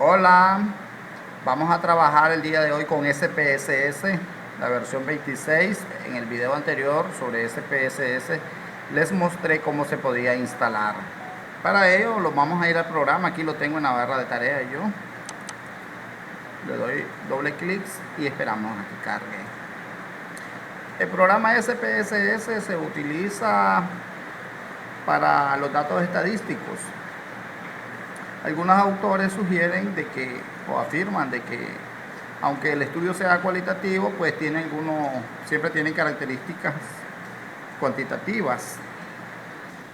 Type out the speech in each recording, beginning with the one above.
Hola, vamos a trabajar el día de hoy con SPSS, la versión 26. En el video anterior sobre SPSS les mostré cómo se podía instalar. Para ello lo vamos a ir al programa, aquí lo tengo en la barra de tareas. Yo le doy doble clic y esperamos a que cargue. El programa SPSS se utiliza para los datos estadísticos. Algunos autores sugieren de que, o afirman de que, aunque el estudio sea cualitativo, pues siempre tienen características cuantitativas.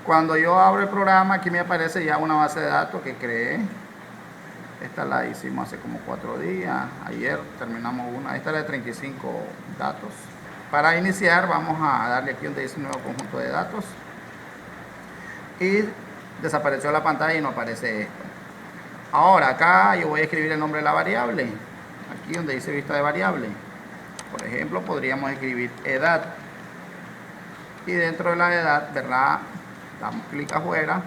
Cuando yo abro el programa, aquí me aparece ya una base de datos que creé. Esta la hicimos hace como 4 días. Ayer terminamos una. Esta es de 35 datos. Para iniciar, vamos a darle aquí donde dice nuevo conjunto de datos. Y desapareció la pantalla y no aparece esto. Ahora acá yo voy a escribir el nombre de la variable. Aquí donde dice vista de variable. Por ejemplo, podríamos escribir edad. Y dentro de la edad, ¿verdad? Damos clic afuera,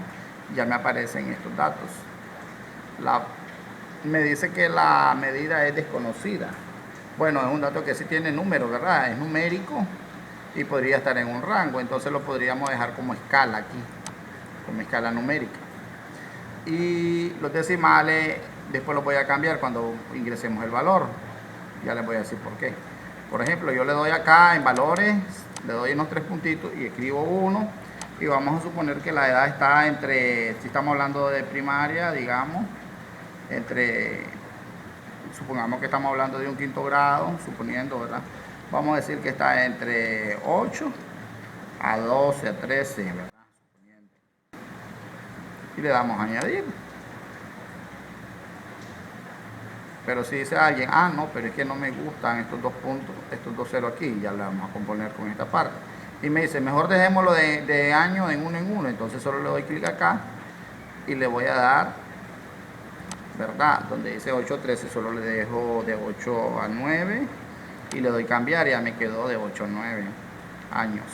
ya me aparecen estos datos. Me dice que la medida es desconocida. Bueno, es un dato que sí tiene número, ¿verdad? Es numérico y podría estar en un rango. Entonces lo podríamos dejar como escala aquí, como escala numérica. Y los decimales después los voy a cambiar cuando ingresemos el valor. Ya les voy a decir por qué. Por ejemplo, yo le doy acá en valores, le doy unos 3 puntitos y escribo 1. Y vamos a suponer que la edad está entre, si estamos hablando de primaria, digamos, supongamos que estamos hablando de un quinto grado, suponiendo, ¿verdad? Vamos a decir que está entre 8 a 12, a 13, ¿verdad? Y le damos a añadir. Pero si dice alguien, no, pero es que no me gustan estos dos puntos, estos dos ceros aquí, ya le vamos a componer con esta parte. Y me dice, mejor dejémoslo de año en uno. Entonces solo le doy clic acá y le voy a dar, ¿verdad? Donde dice 8 a 13, solo le dejo de 8 a 9 y le doy cambiar, ya me quedó de 8 a 9 años.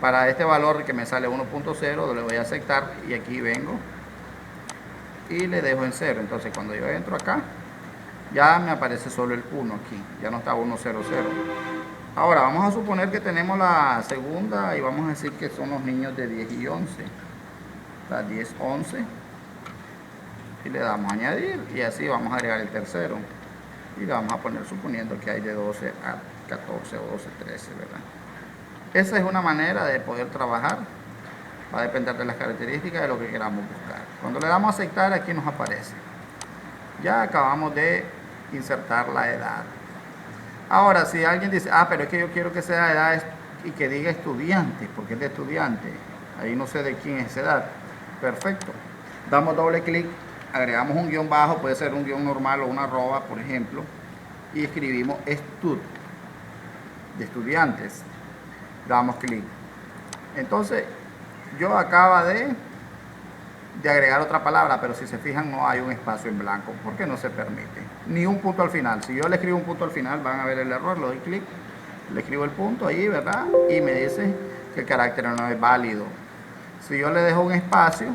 Para este valor que me sale 1.0, le voy a aceptar y aquí vengo y le dejo en 0. Entonces cuando yo entro acá, ya me aparece solo el 1 aquí, ya no está 100. Ahora vamos a suponer que tenemos la segunda y vamos a decir que son los niños de 10 y 11. Está 10, 11 y le damos a añadir y así vamos a agregar el tercero y le vamos a poner suponiendo que hay de 12 a 14 o 12, 13, ¿verdad? Esa es una manera de poder trabajar. Va a depender de las características de lo que queramos buscar. Cuando le damos a aceptar, aquí nos aparece. Ya acabamos de insertar la edad. Ahora, si alguien dice, pero es que yo quiero que sea edad y que diga estudiante, porque es de estudiante, ahí no sé de quién es esa edad. Perfecto. Damos doble clic, agregamos un guión bajo, puede ser un guión normal o una arroba, por ejemplo, y escribimos estud, de estudiantes. Damos clic. Entonces, yo acaba de agregar otra palabra, pero si se fijan no hay un espacio en blanco porque no se permite, ni un punto al final. Si yo le escribo un punto al final van a ver el error, le doy clic, le escribo el punto ahí, ¿verdad? Y me dice que el carácter no es válido. Si yo le dejo un espacio,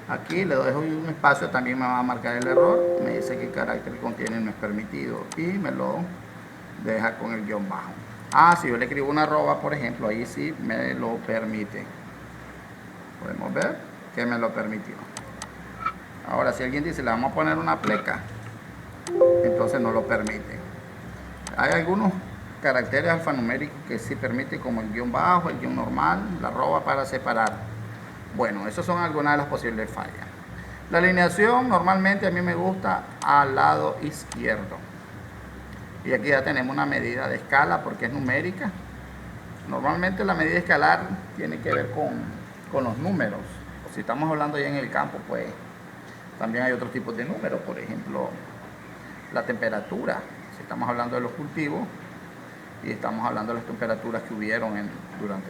aquí le dejo un espacio, también me va a marcar el error, me dice que el carácter que contiene no es permitido y me lo deja con el guión bajo. Si yo le escribo una arroba, por ejemplo, ahí sí me lo permite. Podemos ver que me lo permitió. Ahora, si alguien dice, le vamos a poner una pleca, entonces no lo permite. Hay algunos caracteres alfanuméricos que sí permite, como el guión bajo, el guión normal, la arroba para separar. Bueno, esas son algunas de las posibles fallas. La alineación normalmente a mí me gusta al lado izquierdo. Y aquí ya tenemos una medida de escala porque es numérica. Normalmente la medida escalar tiene que ver con los números. Si estamos hablando ya en el campo, pues también hay otros tipos de números. Por ejemplo, la temperatura. Si estamos hablando de los cultivos y estamos hablando de las temperaturas que hubieron durante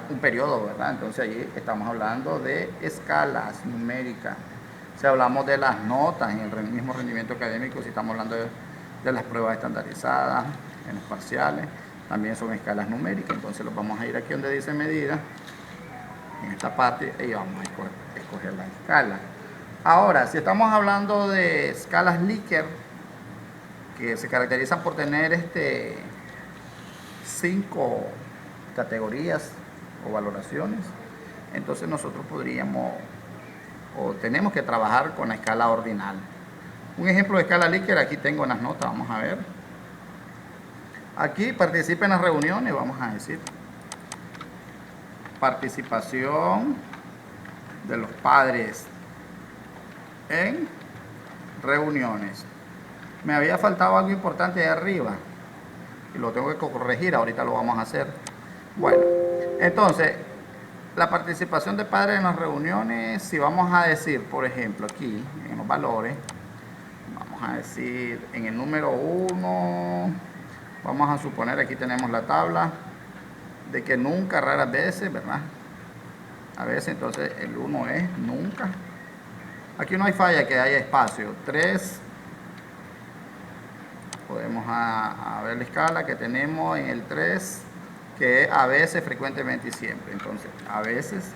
un periodo, ¿verdad? Entonces allí estamos hablando de escalas numéricas. Si hablamos de las notas en el mismo rendimiento académico, si estamos hablando de las pruebas estandarizadas, en los parciales, también son escalas numéricas. Entonces los vamos a ir aquí donde dice medida, en esta parte, y vamos a escoger la escala. Ahora, si estamos hablando de escalas Likert, que se caracterizan por tener 5 categorías o valoraciones, entonces nosotros podríamos o tenemos que trabajar con la escala ordinal. Un ejemplo de escala Likert, aquí tengo en las notas, vamos a ver. Aquí participa en las reuniones, vamos a decir. Participación de los padres en reuniones. Me había faltado algo importante de arriba y lo tengo que corregir, ahorita lo vamos a hacer. Bueno, entonces, la participación de padres en las reuniones, si vamos a decir, por ejemplo, aquí en los valores, vamos a decir en el número 1, vamos a suponer, aquí tenemos la tabla de que nunca, raras veces, ¿verdad? A veces, entonces el 1 es nunca. Aquí no hay falla que haya espacio. 3, podemos ver la escala que tenemos en el 3, que es a veces, frecuentemente y siempre. Entonces, a veces.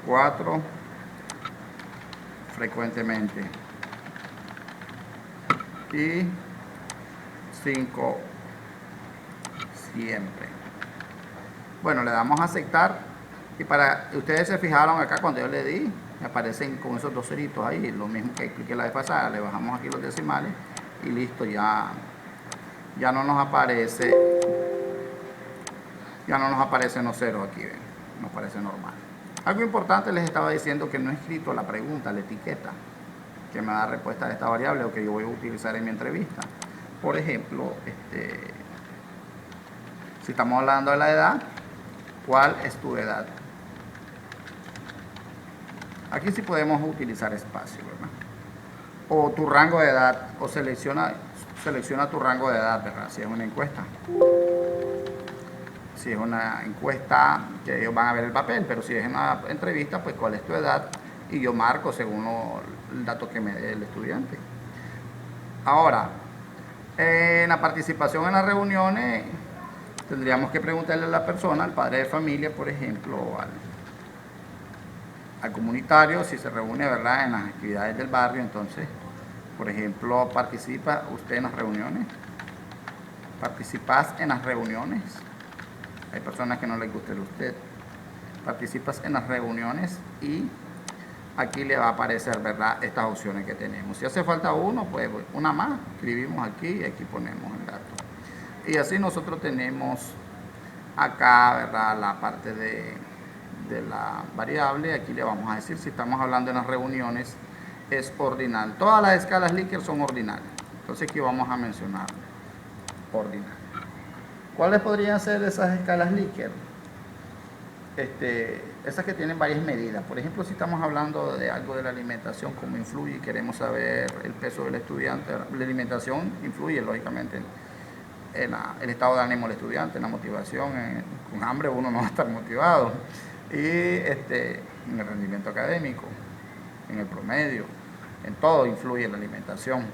4, frecuentemente. Y 5, siempre. Bueno, le damos a aceptar. Y para ustedes se fijaron acá cuando yo le di, me aparecen con esos dos ceritos ahí, lo mismo que expliqué la vez pasada. Le bajamos aquí los decimales y listo, ya no nos aparece, los ceros aquí, ¿ven? Nos parece normal. Algo importante, les estaba diciendo que no he escrito la pregunta, la etiqueta que me da respuesta a esta variable o que yo voy a utilizar en mi entrevista. Por ejemplo, si estamos hablando de la edad, ¿cuál es tu edad? Aquí sí podemos utilizar espacio, ¿verdad? O tu rango de edad, o selecciona tu rango de edad, ¿verdad? Si es una encuesta. Si es una encuesta, que ellos van a ver el papel, pero si es una entrevista, pues cuál es tu edad, y yo marco según el dato que me dé el estudiante. Ahora, en la participación en las reuniones, tendríamos que preguntarle a la persona, al padre de familia, por ejemplo, al comunitario, si se reúne, ¿verdad?, en las actividades del barrio. Entonces, por ejemplo, ¿participa usted en las reuniones? ¿Participas en las reuniones? Hay personas que no les gusta el usted. Participas en las reuniones y aquí le va a aparecer, ¿verdad?, estas opciones que tenemos. Si hace falta uno, pues una más, escribimos aquí y aquí ponemos el dato. Y así nosotros tenemos acá, ¿verdad?, la parte de la variable. Aquí le vamos a decir, si estamos hablando en las reuniones, es ordinal. Todas las escalas Likert son ordinales. Entonces aquí vamos a mencionar ordinal. ¿Cuáles podrían ser esas escalas Likert? Esas que tienen varias medidas. Por ejemplo, si estamos hablando de algo de la alimentación, cómo influye, y queremos saber el peso del estudiante, la alimentación influye lógicamente en el estado de ánimo del estudiante, en la motivación. Con hambre uno no va a estar motivado. Y en el rendimiento académico, en el promedio, en todo influye la alimentación.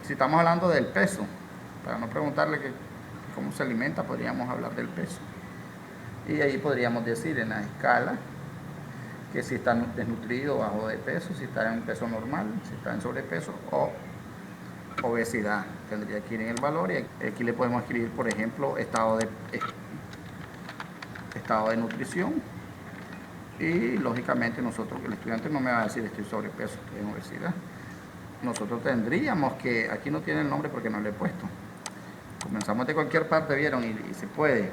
Si estamos hablando del peso, para no preguntarle cómo se alimenta, podríamos hablar del peso. Y ahí podríamos decir en la escala que si está desnutrido, bajo de peso, si está en peso normal, si está en sobrepeso o obesidad. Tendría que ir en el valor, y aquí le podemos escribir, por ejemplo, estado de nutrición. Y lógicamente nosotros, el estudiante no me va a decir estoy sobrepeso, estoy en obesidad. Nosotros tendríamos que, aquí no tiene el nombre porque no le he puesto. Comenzamos de cualquier parte, vieron, y se puede.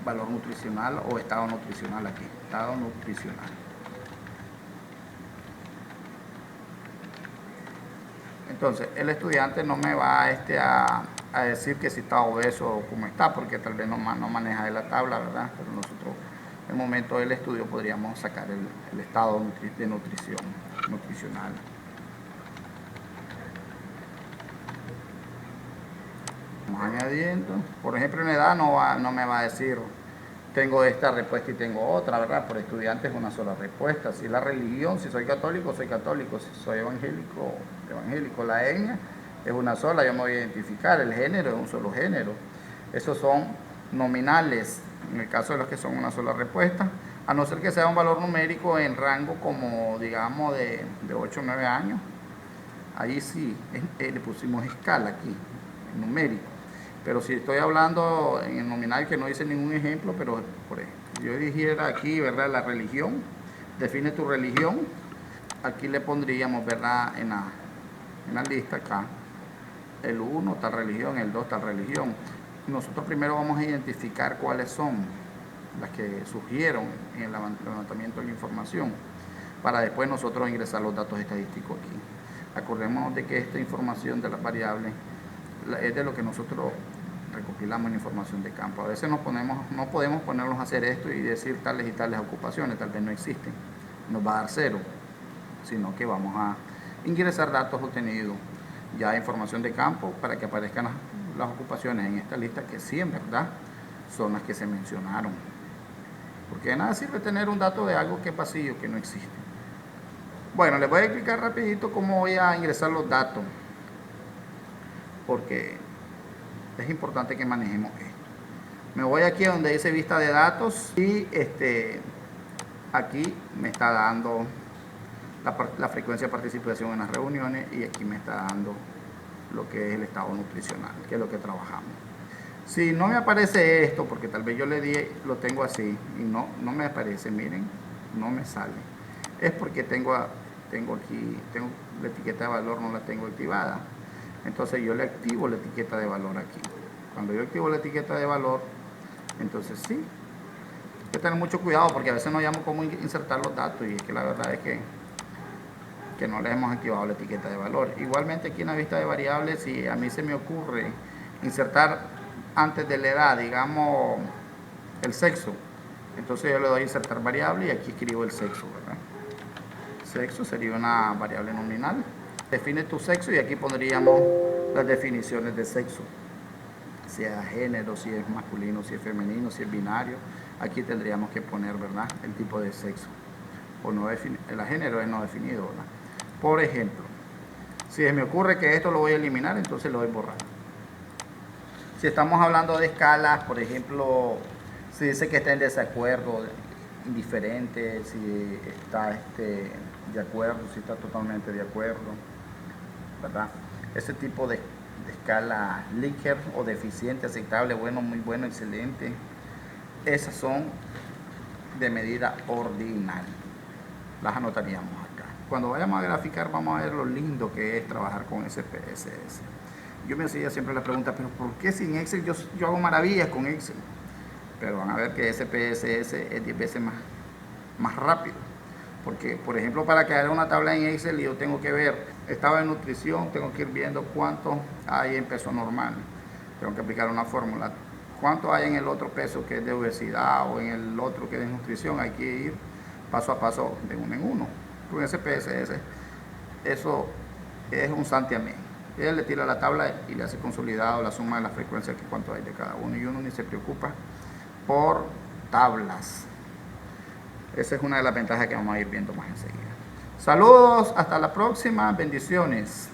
Valor nutricional o estado nutricional aquí, estado nutricional. Entonces, el estudiante no me va a decir que si está obeso o cómo está, porque tal vez no maneja de la tabla, ¿verdad? Pero nosotros, en el momento del estudio, podríamos sacar el estado de nutricional. Vamos añadiendo. Por ejemplo, en edad no me va a decir tengo esta respuesta y tengo otra, ¿verdad? Por estudiante es una sola respuesta. Si la religión, si soy católico, soy católico. Si soy evangélico, evangélico. La etnia es una sola, yo me voy a identificar. El género es un solo género. Esos son nominales, en el caso de los que son una sola respuesta. a no ser que sea un valor numérico en rango como digamos de 8 o 9 años. Ahí sí, le pusimos escala aquí, en numérico. Pero si estoy hablando en el nominal, que no dice ningún ejemplo, pero por ejemplo, yo dijera aquí, ¿verdad? La religión, define tu religión. Aquí le pondríamos, ¿verdad? En la lista acá, el 1 tal religión, el 2 tal religión. Nosotros primero vamos a identificar cuáles son las que surgieron en el levantamiento de la información, para después nosotros ingresar los datos estadísticos aquí. Acordémonos de que esta información de las variables es de lo que nosotros recopilamos en información de campo. A veces no podemos ponernos a hacer esto y decir tales y tales ocupaciones, tal vez no existen, nos va a dar 0, sino que vamos a ingresar datos obtenidos ya información de campo para que aparezcan las ocupaciones en esta lista, que sí en verdad son las que se mencionaron, porque de nada sirve tener un dato de algo que es vacío, que no existe. Bueno, les voy a explicar rapidito cómo voy a ingresar los datos, porque es importante que manejemos esto. Me voy aquí a donde dice vista de datos y aquí me está dando la frecuencia de participación en las reuniones, y aquí me está dando lo que es el estado nutricional, que es lo que trabajamos. Si no me aparece esto, porque tal vez yo lo tengo así y no me aparece, miren, no me sale, es porque tengo la etiqueta de valor, no la tengo activada. Entonces yo le activo la etiqueta de valor aquí. Cuando yo activo la etiqueta de valor, entonces sí, hay que tener mucho cuidado, porque a veces no llamo cómo insertar los datos, y es que la verdad es que no les hemos activado la etiqueta de valor. Igualmente aquí en la vista de variables, si a mí se me ocurre insertar antes de la edad, digamos, el sexo, entonces yo le doy a insertar variable y aquí escribo el sexo, ¿verdad? Sexo sería una variable nominal. Define tu sexo y aquí pondríamos las definiciones de sexo, si es género, si es masculino, si es femenino, si es binario. Aquí tendríamos que poner, ¿verdad?, el tipo de sexo. O no el género es no definido, ¿verdad? Por ejemplo, si me ocurre que esto lo voy a eliminar, entonces lo voy a borrar. Si estamos hablando de escalas, por ejemplo, si dice que está en desacuerdo, indiferente, si está de acuerdo, si está totalmente de acuerdo, ¿verdad? Ese tipo de escala Likert o deficiente, aceptable, bueno, muy bueno, excelente, esas son de medida ordinal. Las anotaríamos acá. Cuando vayamos a graficar, vamos a ver lo lindo que es trabajar con SPSS. Yo me hacía siempre la pregunta, pero ¿por qué sin Excel yo hago maravillas con Excel? Pero van a ver que SPSS es 10 veces más rápido. Porque, por ejemplo, para crear una tabla en Excel, yo tengo que ver estado de nutrición, tengo que ir viendo cuánto hay en peso normal. Tengo que aplicar una fórmula. Cuánto hay en el otro peso que es de obesidad, o en el otro que es de nutrición. Hay que ir paso a paso, de uno en uno. Con SPSS, eso es un santiamén. Él le tira la tabla y le hace consolidado la suma de las frecuencias, que cuánto hay de cada uno, y uno ni se preocupa por tablas. Esa es una de las ventajas que vamos a ir viendo más enseguida. Saludos, hasta la próxima, bendiciones.